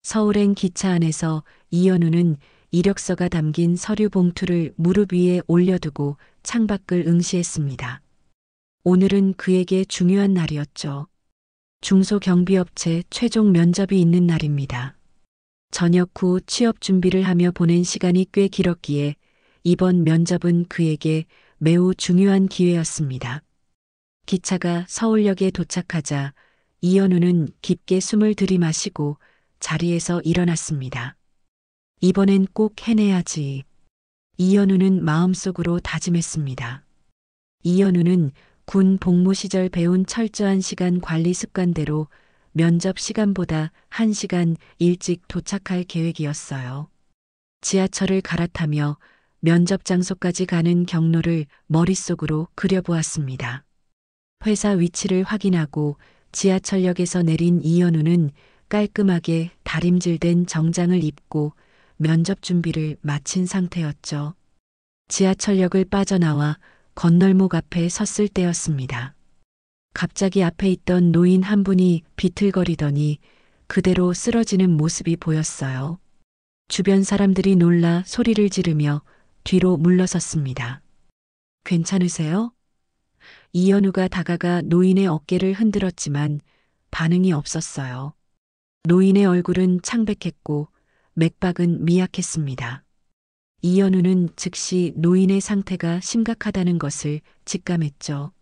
서울행 기차 안에서 이현우는 이력서가 담긴 서류 봉투를 무릎 위에 올려두고 창밖을 응시했습니다. 오늘은 그에게 중요한 날이었죠. 중소경비업체 최종 면접이 있는 날입니다. 저녁 후 취업 준비를 하며 보낸 시간이 꽤 길었기에 이번 면접은 그에게 매우 중요한 기회였습니다. 기차가 서울역에 도착하자 이현우는 깊게 숨을 들이마시고 자리에서 일어났습니다. 이번엔 꼭 해내야지. 이현우는 마음속으로 다짐했습니다. 이현우는 군 복무 시절 배운 철저한 시간 관리 습관대로 면접 시간보다 1시간 일찍 도착할 계획이었어요. 지하철을 갈아타며 면접 장소까지 가는 경로를 머릿속으로 그려보았습니다. 회사 위치를 확인하고 지하철역에서 내린 이현우는 깔끔하게 다림질된 정장을 입고 면접 준비를 마친 상태였죠. 지하철역을 빠져나와 건널목 앞에 섰을 때였습니다. 갑자기 앞에 있던 노인 한 분이 비틀거리더니 그대로 쓰러지는 모습이 보였어요. 주변 사람들이 놀라 소리를 지르며 뒤로 물러섰습니다. 괜찮으세요? 이현우가 다가가 노인의 어깨를 흔들었지만 반응이 없었어요. 노인의 얼굴은 창백했고 맥박은 미약했습니다. 이현우는 즉시 노인의 상태가 심각하다는 것을 직감했죠.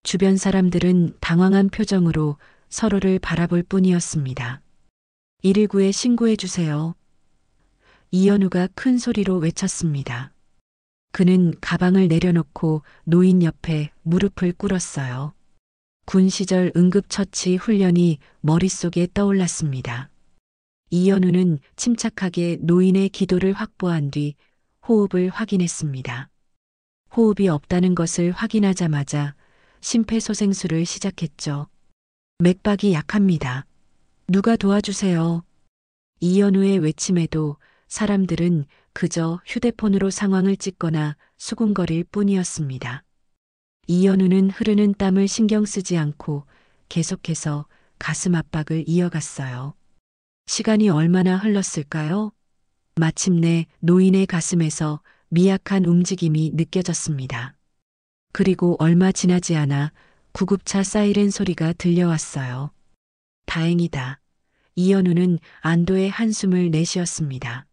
주변 사람들은 당황한 표정으로 서로를 바라볼 뿐이었습니다. 119에 신고해 주세요. 이현우가 큰 소리로 외쳤습니다. 그는 가방을 내려놓고 노인 옆에 무릎을 꿇었어요. 군 시절 응급처치 훈련이 머릿속에 떠올랐습니다. 이현우는 침착하게 노인의 기도를 확보한 뒤 호흡을 확인했습니다. 호흡이 없다는 것을 확인하자마자 심폐소생술을 시작했죠. 맥박이 약합니다. 누가 도와주세요. 이현우의 외침에도 사람들은 그저 휴대폰으로 상황을 찍거나 수군거릴 뿐이었습니다. 이현우는 흐르는 땀을 신경 쓰지 않고 계속해서 가슴 압박을 이어갔어요. 시간이 얼마나 흘렀을까요? 마침내 노인의 가슴에서 미약한 움직임이 느껴졌습니다. 그리고 얼마 지나지 않아 구급차 사이렌 소리가 들려왔어요. 다행이다. 이현우는 안도의 한숨을 내쉬었습니다.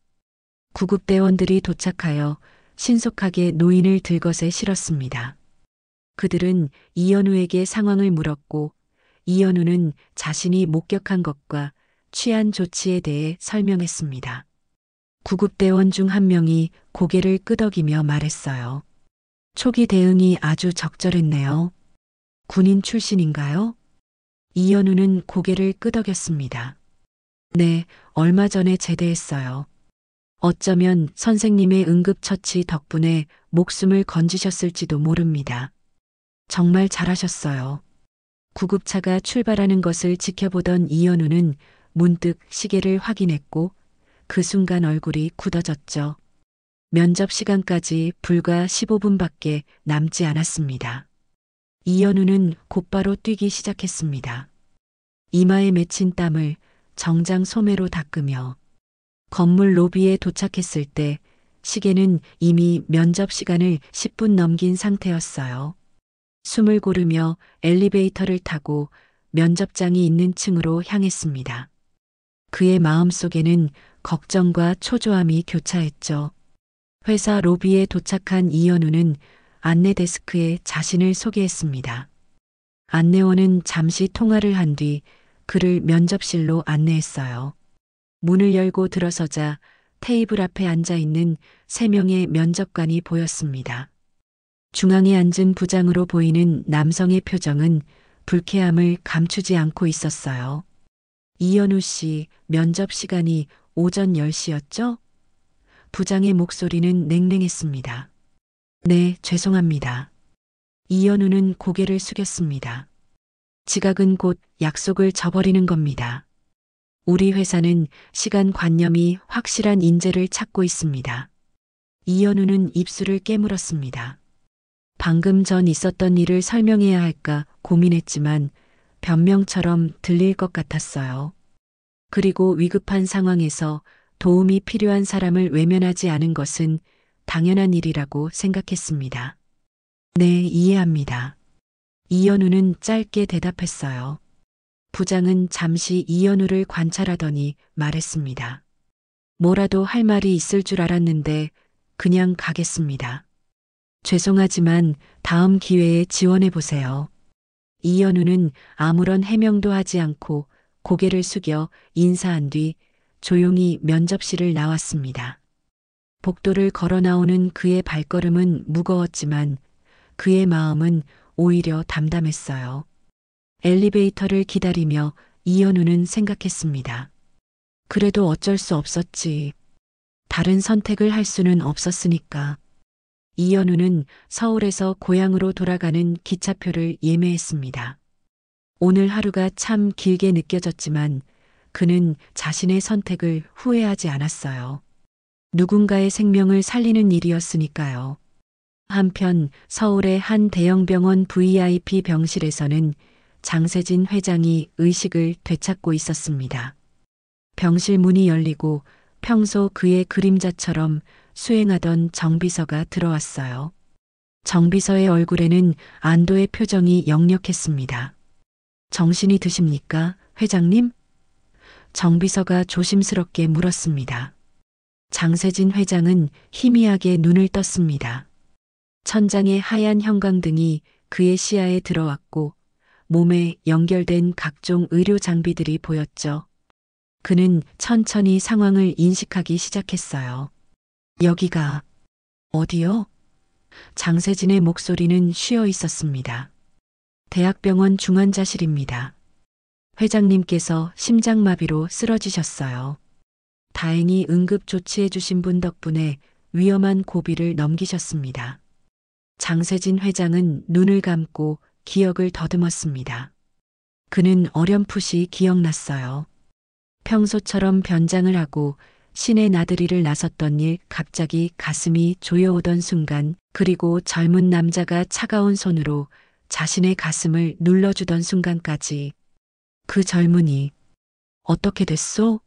구급대원들이 도착하여 신속하게 노인을 들것에 실었습니다. 그들은 이현우에게 상황을 물었고 이현우는 자신이 목격한 것과 취한 조치에 대해 설명했습니다. 구급대원 중 한 명이 고개를 끄덕이며 말했어요. 초기 대응이 아주 적절했네요. 군인 출신인가요? 이현우는 고개를 끄덕였습니다. 네, 얼마 전에 제대했어요. 어쩌면 선생님의 응급처치 덕분에 목숨을 건지셨을지도 모릅니다. 정말 잘하셨어요. 구급차가 출발하는 것을 지켜보던 이현우는 문득 시계를 확인했고 그 순간 얼굴이 굳어졌죠. 면접 시간까지 불과 15분밖에 남지 않았습니다. 이현우는 곧바로 뛰기 시작했습니다. 이마에 맺힌 땀을 정장 소매로 닦으며 건물 로비에 도착했을 때 시계는 이미 면접 시간을 10분 넘긴 상태였어요. 숨을 고르며 엘리베이터를 타고 면접장이 있는 층으로 향했습니다. 그의 마음속에는 걱정과 초조함이 교차했죠. 회사 로비에 도착한 이현우는 안내 데스크에 자신을 소개했습니다. 안내원은 잠시 통화를 한 뒤 그를 면접실로 안내했어요. 문을 열고 들어서자 테이블 앞에 앉아 있는 3명의 면접관이 보였습니다. 중앙에 앉은 부장으로 보이는 남성의 표정은 불쾌함을 감추지 않고 있었어요. 이현우 씨, 면접 시간이 오전 10시였죠? 부장의 목소리는 냉랭했습니다. 네, 죄송합니다. 이현우는 고개를 숙였습니다. 지각은 곧 약속을 저버리는 겁니다. 우리 회사는 시간관념이 확실한 인재를 찾고 있습니다. 이현우는 입술을 깨물었습니다. 방금 전 있었던 일을 설명해야 할까 고민했지만 변명처럼 들릴 것 같았어요. 그리고 위급한 상황에서 도움이 필요한 사람을 외면하지 않은 것은 당연한 일이라고 생각했습니다. 네, 이해합니다. 이현우는 짧게 대답했어요. 부장은 잠시 이현우를 관찰하더니 말했습니다. 뭐라도 할 말이 있을 줄 알았는데 그냥 가겠습니다. 죄송하지만 다음 기회에 지원해 보세요. 이현우는 아무런 해명도 하지 않고 고개를 숙여 인사한 뒤 조용히 면접실을 나왔습니다. 복도를 걸어 나오는 그의 발걸음은 무거웠지만 그의 마음은 오히려 담담했어요. 엘리베이터를 기다리며 이현우는 생각했습니다. 그래도 어쩔 수 없었지. 다른 선택을 할 수는 없었으니까. 이현우는 서울에서 고향으로 돌아가는 기차표를 예매했습니다. 오늘 하루가 참 길게 느껴졌지만 그는 자신의 선택을 후회하지 않았어요. 누군가의 생명을 살리는 일이었으니까요. 한편 서울의 한 대형병원 VIP 병실에서는 장세진 회장이 의식을 되찾고 있었습니다. 병실 문이 열리고 평소 그의 그림자처럼 수행하던 정비서가 들어왔어요. 정비서의 얼굴에는 안도의 표정이 역력했습니다. 정신이 드십니까, 회장님? 정비서가 조심스럽게 물었습니다. 장세진 회장은 희미하게 눈을 떴습니다. 천장의 하얀 형광등이 그의 시야에 들어왔고 몸에 연결된 각종 의료 장비들이 보였죠. 그는 천천히 상황을 인식하기 시작했어요. 여기가 어디요? 장세진의 목소리는 쉬어 있었습니다. 대학병원 중환자실입니다. 회장님께서 심장마비로 쓰러지셨어요. 다행히 응급 조치해 주신 분 덕분에 위험한 고비를 넘기셨습니다. 장세진 회장은 눈을 감고 기억을 더듬었습니다. 그는 어렴풋이 기억났어요. 평소처럼 변장을 하고 신의 나들이를 나섰던 일, 갑자기 가슴이 조여오던 순간, 그리고 젊은 남자가 차가운 손으로 자신의 가슴을 눌러주던 순간까지. 그 젊은이 어떻게 됐소?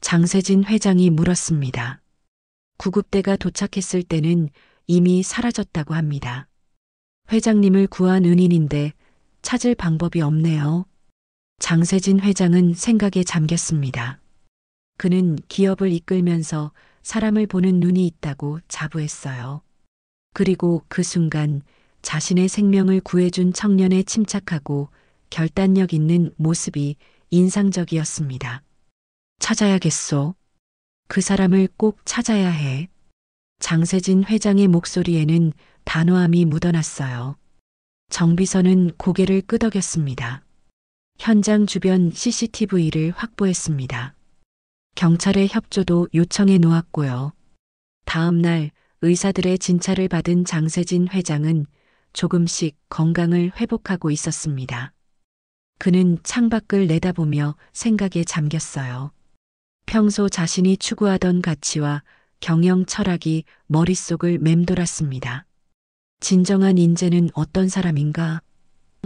장세진 회장이 물었습니다. 구급대가 도착했을 때는 이미 사라졌다고 합니다. 회장님을 구한 은인인데 찾을 방법이 없네요. 장세진 회장은 생각에 잠겼습니다. 그는 기업을 이끌면서 사람을 보는 눈이 있다고 자부했어요. 그리고 그 순간 자신의 생명을 구해준 청년의 침착하고 결단력 있는 모습이 인상적이었습니다. 찾아야겠소. 그 사람을 꼭 찾아야 해. 장세진 회장의 목소리에는 단호함이 묻어났어요. 정비서는 고개를 끄덕였습니다. 현장 주변 CCTV를 확보했습니다. 경찰의 협조도 요청해 놓았고요. 다음 날 의사들의 진찰을 받은 장세진 회장은 조금씩 건강을 회복하고 있었습니다. 그는 창밖을 내다보며 생각에 잠겼어요. 평소 자신이 추구하던 가치와 경영 철학이 머릿속을 맴돌았습니다. 진정한 인재는 어떤 사람인가?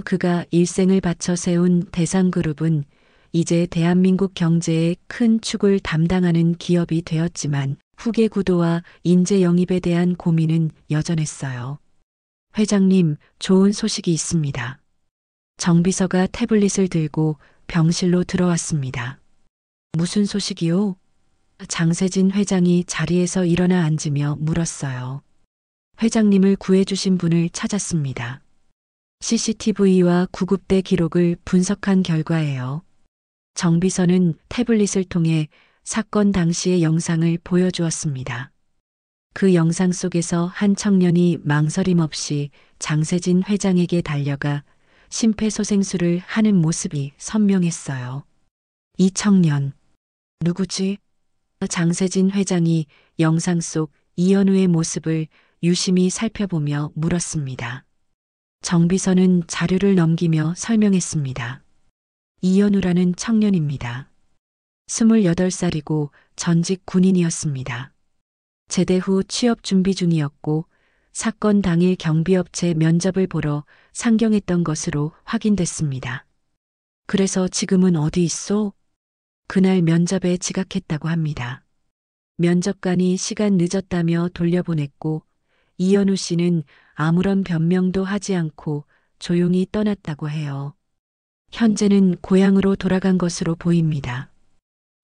그가 일생을 바쳐 세운 대상그룹은 이제 대한민국 경제의 큰 축을 담당하는 기업이 되었지만 후계 구도와 인재 영입에 대한 고민은 여전했어요. 회장님, 좋은 소식이 있습니다. 정비서가 태블릿을 들고 병실로 들어왔습니다. 무슨 소식이요? 장세진 회장이 자리에서 일어나 앉으며 물었어요. 회장님을 구해주신 분을 찾았습니다. CCTV와 구급대 기록을 분석한 결과예요. 정비서는 태블릿을 통해 사건 당시의 영상을 보여주었습니다. 그 영상 속에서 한 청년이 망설임 없이 장세진 회장에게 달려가 심폐소생술을 하는 모습이 선명했어요. 이 청년, 누구지? 장세진 회장이 영상 속 이현우의 모습을 유심히 살펴보며 물었습니다. 정비서는 자료를 넘기며 설명했습니다. 이현우라는 청년입니다. 28살이고 전직 군인이었습니다. 제대 후 취업 준비 중이었고 사건 당일 경비업체 면접을 보러 상경했던 것으로 확인됐습니다. 그래서 지금은 어디 있소? 그날 면접에 지각했다고 합니다. 면접관이 시간 늦었다며 돌려보냈고 이현우 씨는 아무런 변명도 하지 않고 조용히 떠났다고 해요. 현재는 고향으로 돌아간 것으로 보입니다.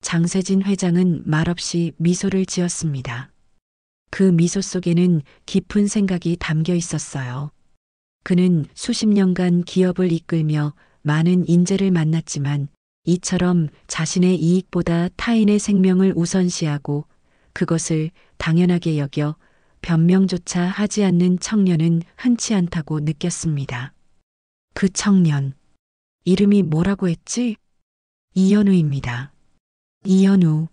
장세진 회장은 말없이 미소를 지었습니다. 그 미소 속에는 깊은 생각이 담겨 있었어요. 그는 수십 년간 기업을 이끌며 많은 인재를 만났지만 이처럼 자신의 이익보다 타인의 생명을 우선시하고 그것을 당연하게 여겨 변명조차 하지 않는 청년은 흔치 않다고 느꼈습니다. 그 청년, 이름이 뭐라고 했지? 이현우입니다. 이현우.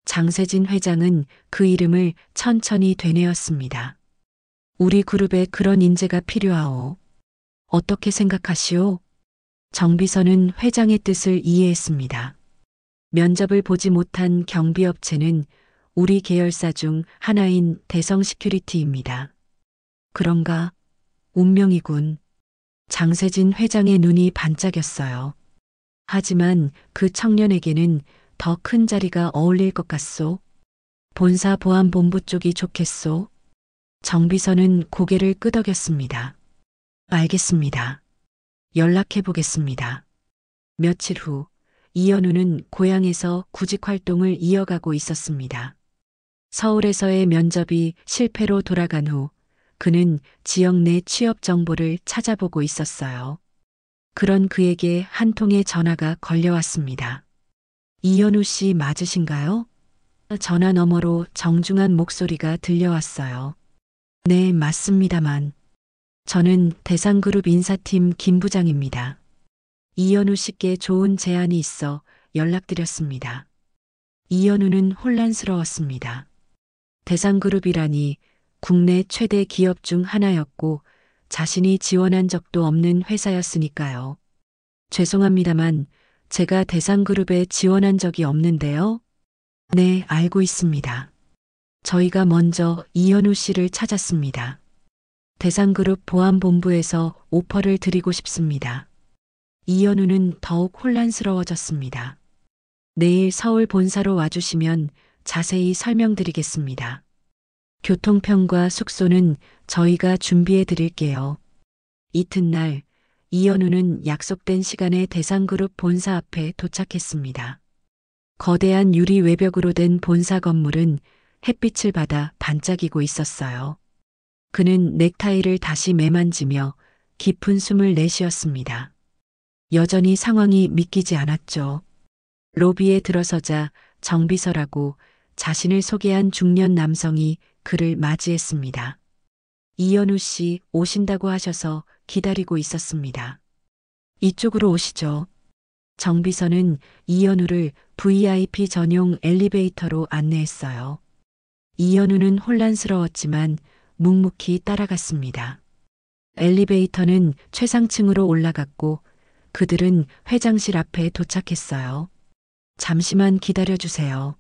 장세진 회장은 그 이름을 천천히 되뇌었습니다. 우리 그룹에 그런 인재가 필요하오. 어떻게 생각하시오? 정비서는 회장의 뜻을 이해했습니다. 면접을 보지 못한 경비업체는 우리 계열사 중 하나인 대성 시큐리티입니다. 그런가? 운명이군. 장세진 회장의 눈이 반짝였어요. 하지만 그 청년에게는 더 큰 자리가 어울릴 것 같소? 본사 보안본부 쪽이 좋겠소? 정비서는 고개를 끄덕였습니다. 알겠습니다. 연락해 보겠습니다. 며칠 후 이현우는 고향에서 구직 활동을 이어가고 있었습니다. 서울에서의 면접이 실패로 돌아간 후 그는 지역 내 취업 정보를 찾아보고 있었어요. 그런 그에게 한 통의 전화가 걸려왔습니다. 이현우 씨 맞으신가요? 전화 너머로 정중한 목소리가 들려왔어요. 네, 맞습니다만. 저는 대상그룹 인사팀 김 부장입니다. 이현우 씨께 좋은 제안이 있어 연락드렸습니다. 이현우는 혼란스러웠습니다. 대상그룹이라니 국내 최대 기업 중 하나였고 자신이 지원한 적도 없는 회사였으니까요. 죄송합니다만 제가 대상그룹에 지원한 적이 없는데요. 네, 알고 있습니다. 저희가 먼저 이현우 씨를 찾았습니다. 대상그룹 보안본부에서 오퍼를 드리고 싶습니다. 이현우는 더욱 혼란스러워졌습니다. 내일 서울 본사로 와주시면 자세히 설명드리겠습니다. 교통편과 숙소는 저희가 준비해 드릴게요. 이튿날 이현우는 약속된 시간에 대상그룹 본사 앞에 도착했습니다. 거대한 유리 외벽으로 된 본사 건물은 햇빛을 받아 반짝이고 있었어요. 그는 넥타이를 다시 매만지며 깊은 숨을 내쉬었습니다. 여전히 상황이 믿기지 않았죠. 로비에 들어서자 정비서라고 자신을 소개한 중년 남성이 그를 맞이했습니다. 이현우 씨 오신다고 하셔서 기다리고 있었습니다. 이쪽으로 오시죠. 정비서는 이현우를 VIP 전용 엘리베이터로 안내했어요. 이현우는 혼란스러웠지만 묵묵히 따라갔습니다. 엘리베이터는 최상층으로 올라갔고 그들은 회장실 앞에 도착했어요. 잠시만 기다려주세요.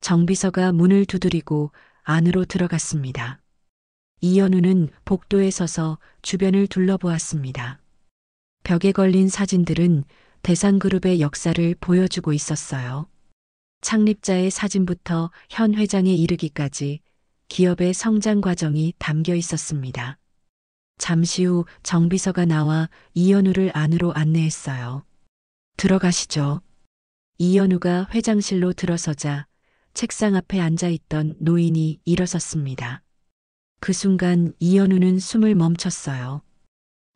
정비서가 문을 두드리고 안으로 들어갔습니다. 이현우는 복도에 서서 주변을 둘러보았습니다. 벽에 걸린 사진들은 대상그룹의 역사를 보여주고 있었어요. 창립자의 사진부터 현 회장에 이르기까지 기업의 성장 과정이 담겨 있었습니다. 잠시 후 정비서가 나와 이현우를 안으로 안내했어요. 들어가시죠. 이현우가 회장실로 들어서자 책상 앞에 앉아있던 노인이 일어섰습니다. 그 순간 이현우는 숨을 멈췄어요.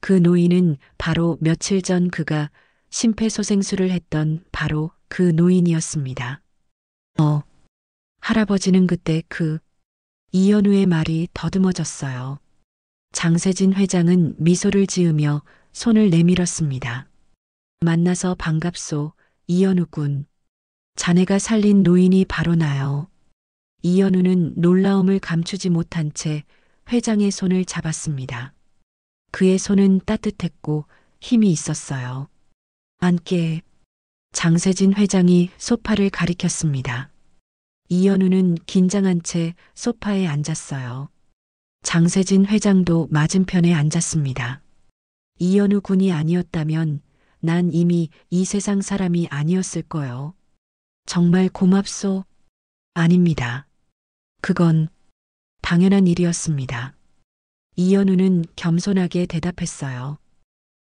그 노인은 바로 며칠 전 그가 심폐소생술을 했던 바로 그 노인이었습니다. 할아버지는 그때 이현우의 말이 더듬어졌어요. 장세진 회장은 미소를 지으며 손을 내밀었습니다. 만나서 반갑소, 이현우 군. 자네가 살린 노인이 바로 나요. 이현우는 놀라움을 감추지 못한 채 회장의 손을 잡았습니다. 그의 손은 따뜻했고 힘이 있었어요. 앉게. 장세진 회장이 소파를 가리켰습니다. 이현우는 긴장한 채 소파에 앉았어요. 장세진 회장도 맞은편에 앉았습니다. 이현우 군이 아니었다면 난 이미 이 세상 사람이 아니었을 거요. 정말 고맙소. 아닙니다. 그건 당연한 일이었습니다. 이현우는 겸손하게 대답했어요.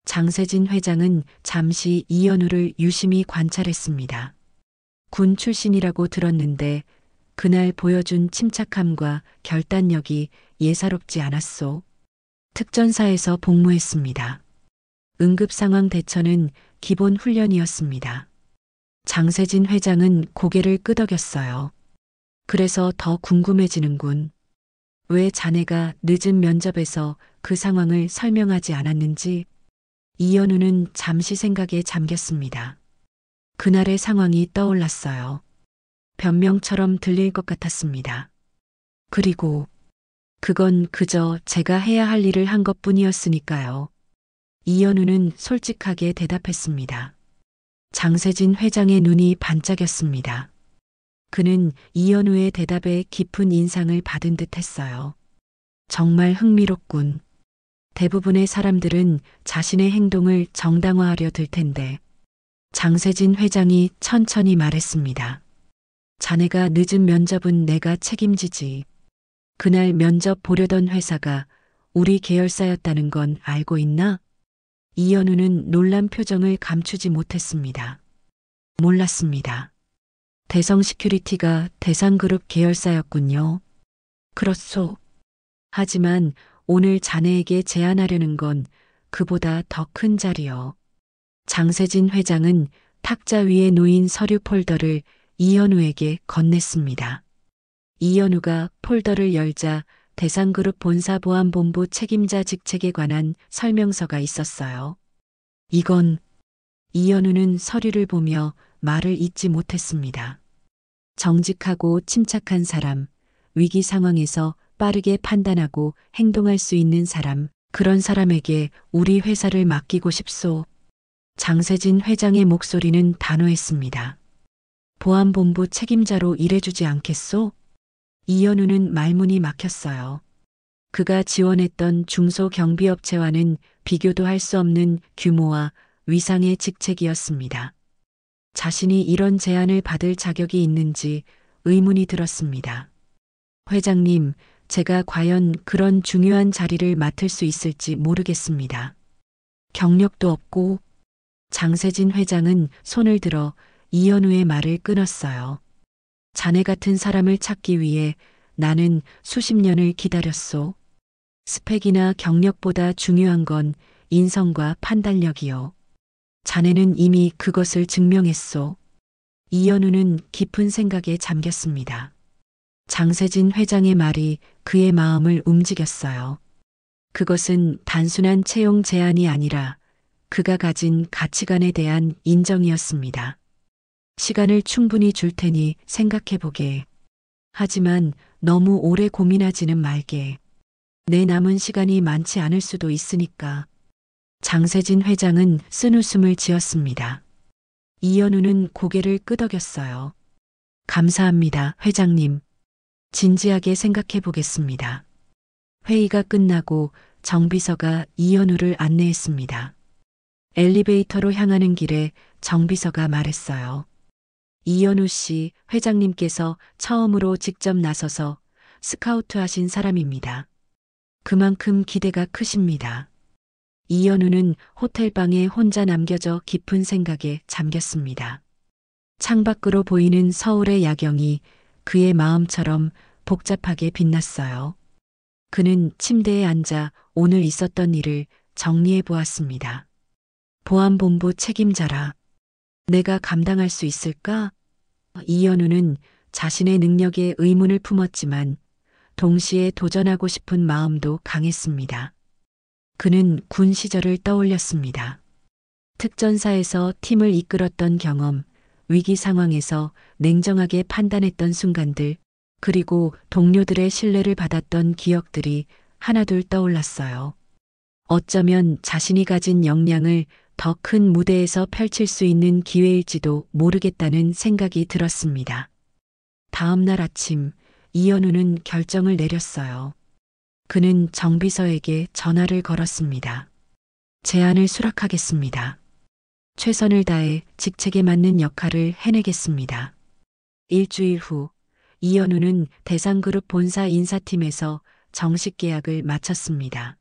장세진 회장은 잠시 이현우를 유심히 관찰했습니다. 군 출신이라고 들었는데 그날 보여준 침착함과 결단력이 예사롭지 않았소. 특전사에서 복무했습니다. 응급상황 대처는 기본 훈련이었습니다. 장세진 회장은 고개를 끄덕였어요. 그래서 더 궁금해지는군. 왜 자네가 늦은 면접에서 그 상황을 설명하지 않았는지. 이현우는 잠시 생각에 잠겼습니다. 그날의 상황이 떠올랐어요. 변명처럼 들릴 것 같았습니다. 그리고 그건 그저 제가 해야 할 일을 한 것뿐이었으니까요. 이현우는 솔직하게 대답했습니다. 장세진 회장의 눈이 반짝였습니다. 그는 이현우의 대답에 깊은 인상을 받은 듯 했어요. 정말 흥미롭군. 대부분의 사람들은 자신의 행동을 정당화하려 들 텐데. 장세진 회장이 천천히 말했습니다. 자네가 늦은 면접은 내가 책임지지. 그날 면접 보려던 회사가 우리 계열사였다는 건 알고 있나? 이현우는 놀란 표정을 감추지 못했습니다. 몰랐습니다. 대성 시큐리티가 대상그룹 계열사였군요. 그렇소. 하지만 오늘 자네에게 제안하려는 건 그보다 더 큰 자리요. 장세진 회장은 탁자 위에 놓인 서류 폴더를 이현우에게 건넸습니다. 이현우가 폴더를 열자 대상그룹 본사보안본부 책임자 직책에 관한 설명서가 있었어요. 이건 이현우는 서류를 보며 말을 잇지 못했습니다. 정직하고 침착한 사람, 위기 상황에서 빠르게 판단하고 행동할 수 있는 사람, 그런 사람에게 우리 회사를 맡기고 싶소. 장세진 회장의 목소리는 단호했습니다. 보안본부 책임자로 일해주지 않겠소? 이현우는 말문이 막혔어요. 그가 지원했던 중소경비업체와는 비교도 할 수 없는 규모와 위상의 직책이었습니다. 자신이 이런 제안을 받을 자격이 있는지 의문이 들었습니다. 회장님, 제가 과연 그런 중요한 자리를 맡을 수 있을지 모르겠습니다. 경력도 없고. 장세진 회장은 손을 들어 이현우의 말을 끊었어요. 자네 같은 사람을 찾기 위해 나는 수십 년을 기다렸소. 스펙이나 경력보다 중요한 건 인성과 판단력이요. 자네는 이미 그것을 증명했소. 이현우는 깊은 생각에 잠겼습니다. 장세진 회장의 말이 그의 마음을 움직였어요. 그것은 단순한 채용 제안이 아니라 그가 가진 가치관에 대한 인정이었습니다. 시간을 충분히 줄 테니 생각해보게. 하지만 너무 오래 고민하지는 말게. 내 남은 시간이 많지 않을 수도 있으니까. 장세진 회장은 쓴웃음을 지었습니다. 이현우는 고개를 끄덕였어요. 감사합니다, 회장님. 진지하게 생각해보겠습니다. 회의가 끝나고 정비서가 이현우를 안내했습니다. 엘리베이터로 향하는 길에 정비서가 말했어요. 이현우 씨, 회장님께서 처음으로 직접 나서서 스카우트 하신 사람입니다. 그만큼 기대가 크십니다. 이현우는 호텔방에 혼자 남겨져 깊은 생각에 잠겼습니다. 창밖으로 보이는 서울의 야경이 그의 마음처럼 복잡하게 빛났어요. 그는 침대에 앉아 오늘 있었던 일을 정리해 보았습니다. 보안본부 책임자라. 내가 감당할 수 있을까? 이현우는 자신의 능력에 의문을 품었지만 동시에 도전하고 싶은 마음도 강했습니다. 그는 군 시절을 떠올렸습니다. 특전사에서 팀을 이끌었던 경험, 위기 상황에서 냉정하게 판단했던 순간들, 그리고 동료들의 신뢰를 받았던 기억들이 하나둘 떠올랐어요. 어쩌면 자신이 가진 역량을 더 큰 무대에서 펼칠 수 있는 기회일지도 모르겠다는 생각이 들었습니다. 다음 날 아침, 이현우는 결정을 내렸어요. 그는 정비서에게 전화를 걸었습니다. 제안을 수락하겠습니다. 최선을 다해 직책에 맞는 역할을 해내겠습니다. 일주일 후 이현우는 대상그룹 본사 인사팀에서 정식 계약을 마쳤습니다.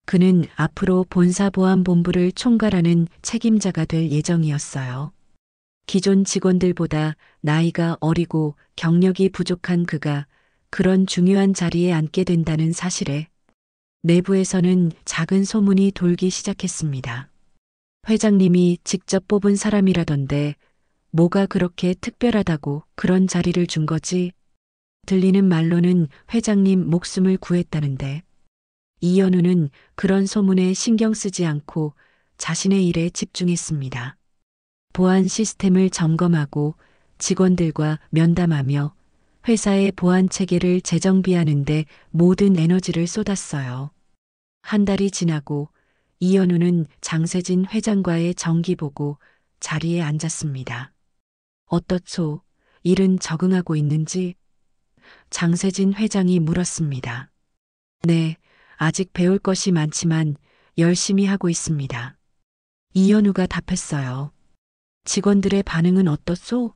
그는 앞으로 본사보안본부를 총괄하는 책임자가 될 예정이었어요. 기존 직원들보다 나이가 어리고 경력이 부족한 그가 그런 중요한 자리에 앉게 된다는 사실에 내부에서는 작은 소문이 돌기 시작했습니다. 회장님이 직접 뽑은 사람이라던데 뭐가 그렇게 특별하다고 그런 자리를 준 거지? 들리는 말로는 회장님 목숨을 구했다는데 이현우는 그런 소문에 신경 쓰지 않고 자신의 일에 집중했습니다. 보안 시스템을 점검하고 직원들과 면담하며 회사의 보안 체계를 재정비하는 데 모든 에너지를 쏟았어요. 한 달이 지나고 이현우는 장세진 회장과의 정기 보고 자리에 앉았습니다. 어떻소? 일은 적응하고 있는지? 장세진 회장이 물었습니다. 네, 아직 배울 것이 많지만 열심히 하고 있습니다. 이현우가 답했어요. 직원들의 반응은 어떻소?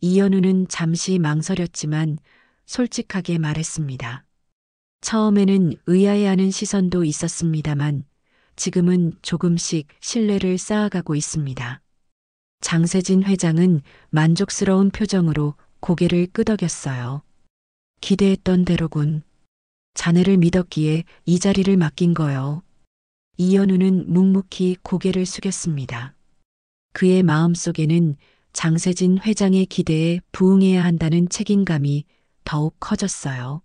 이현우는 잠시 망설였지만 솔직하게 말했습니다. 처음에는 의아해하는 시선도 있었습니다만 지금은 조금씩 신뢰를 쌓아가고 있습니다. 장세진 회장은 만족스러운 표정으로 고개를 끄덕였어요. 기대했던 대로군. 자네를 믿었기에 이 자리를 맡긴 거요. 이현우는 묵묵히 고개를 숙였습니다. 그의 마음속에는 장세진 회장의 기대에 부응해야 한다는 책임감이 더욱 커졌어요.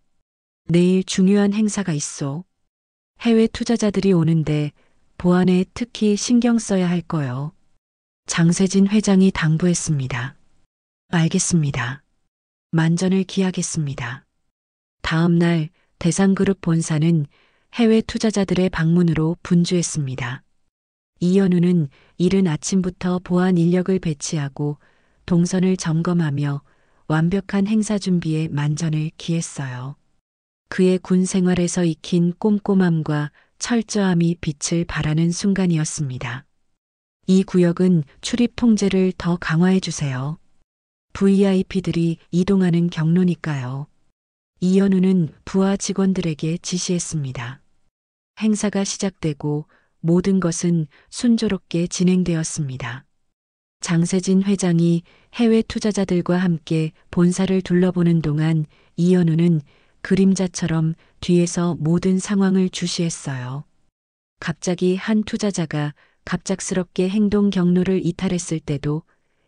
내일 중요한 행사가 있어. 해외 투자자들이 오는데 보안에 특히 신경 써야 할 거요. 장세진 회장이 당부했습니다. 알겠습니다. 만전을 기하겠습니다. 다음 날 대상그룹 본사는 해외 투자자들의 방문으로 분주했습니다. 이현우는 이른 아침부터 보안 인력을 배치하고 동선을 점검하며 완벽한 행사 준비에 만전을 기했어요. 그의 군 생활에서 익힌 꼼꼼함과 철저함이 빛을 발하는 순간이었습니다. 이 구역은 출입 통제를 더 강화해 주세요. VIP들이 이동하는 경로니까요. 이현우는 부하 직원들에게 지시했습니다. 행사가 시작되고 모든 것은 순조롭게 진행되었습니다. 장세진 회장이 해외 투자자들과 함께 본사를 둘러보는 동안 이현우는 그림자처럼 뒤에서 모든 상황을 주시했어요. 갑자기 한 투자자가 갑작스럽게 행동 경로를 이탈했을 때도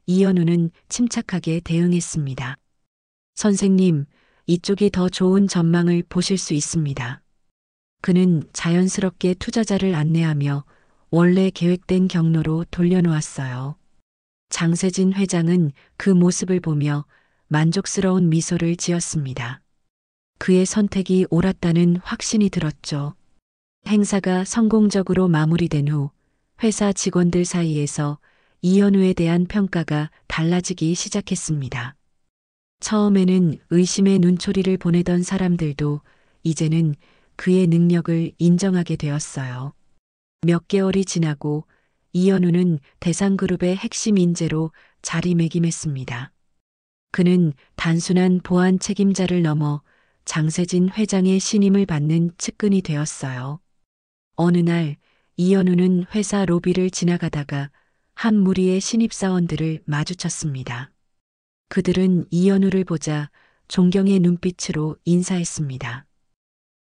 이현우는 침착하게 대응했습니다. 선생님, 이쪽이 더 좋은 전망을 보실 수 있습니다. 그는 자연스럽게 투자자를 안내하며 원래 계획된 경로로 돌려놓았어요. 장세진 회장은 그 모습을 보며 만족스러운 미소를 지었습니다. 그의 선택이 옳았다는 확신이 들었죠. 행사가 성공적으로 마무리된 후 회사 직원들 사이에서 이현우에 대한 평가가 달라지기 시작했습니다. 처음에는 의심의 눈초리를 보내던 사람들도 이제는 그의 능력을 인정하게 되었어요. 몇 개월이 지나고 이현우는 대상그룹의 핵심 인재로 자리매김했습니다. 그는 단순한 보안 책임자를 넘어 장세진 회장의 신임을 받는 측근이 되었어요. 어느 날 이현우는 회사 로비를 지나가다가 한 무리의 신입사원들을 마주쳤습니다. 그들은 이현우를 보자 존경의 눈빛으로 인사했습니다.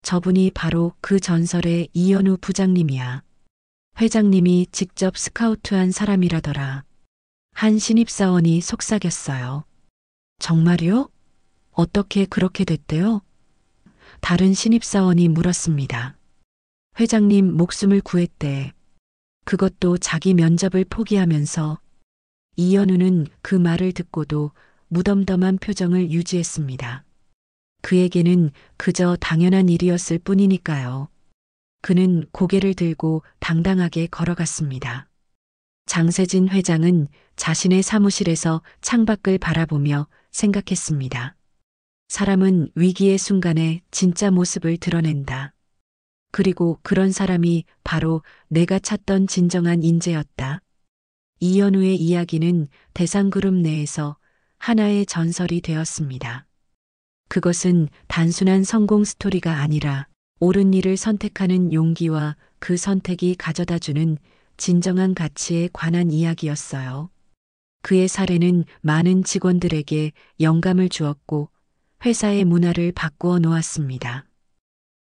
저분이 바로 그 전설의 이현우 부장님이야. 회장님이 직접 스카우트한 사람이라더라. 한 신입사원이 속삭였어요. 정말요? 어떻게 그렇게 됐대요? 다른 신입사원이 물었습니다. 회장님 목숨을 구했대. 그것도 자기 면접을 포기하면서. 이현우는 그 말을 듣고도 무덤덤한 표정을 유지했습니다. 그에게는 그저 당연한 일이었을 뿐이니까요. 그는 고개를 들고 당당하게 걸어갔습니다. 장세진 회장은 자신의 사무실에서 창밖을 바라보며 생각했습니다. 사람은 위기의 순간에 진짜 모습을 드러낸다. 그리고 그런 사람이 바로 내가 찾던 진정한 인재였다. 이현우의 이야기는 대상그룹 내에서 하나의 전설이 되었습니다. 그것은 단순한 성공 스토리가 아니라 옳은 일을 선택하는 용기와 그 선택이 가져다주는 진정한 가치에 관한 이야기였어요. 그의 사례는 많은 직원들에게 영감을 주었고 회사의 문화를 바꾸어 놓았습니다.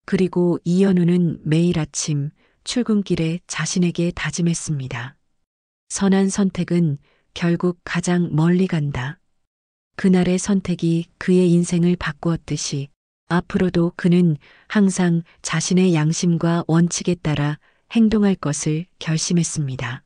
그리고 이현우는 매일 아침 출근길에 자신에게 다짐했습니다. 선한 선택은 결국 가장 멀리 간다. 그날의 선택이 그의 인생을 바꾸었듯이 앞으로도 그는 항상 자신의 양심과 원칙에 따라 행동할 것을 결심했습니다.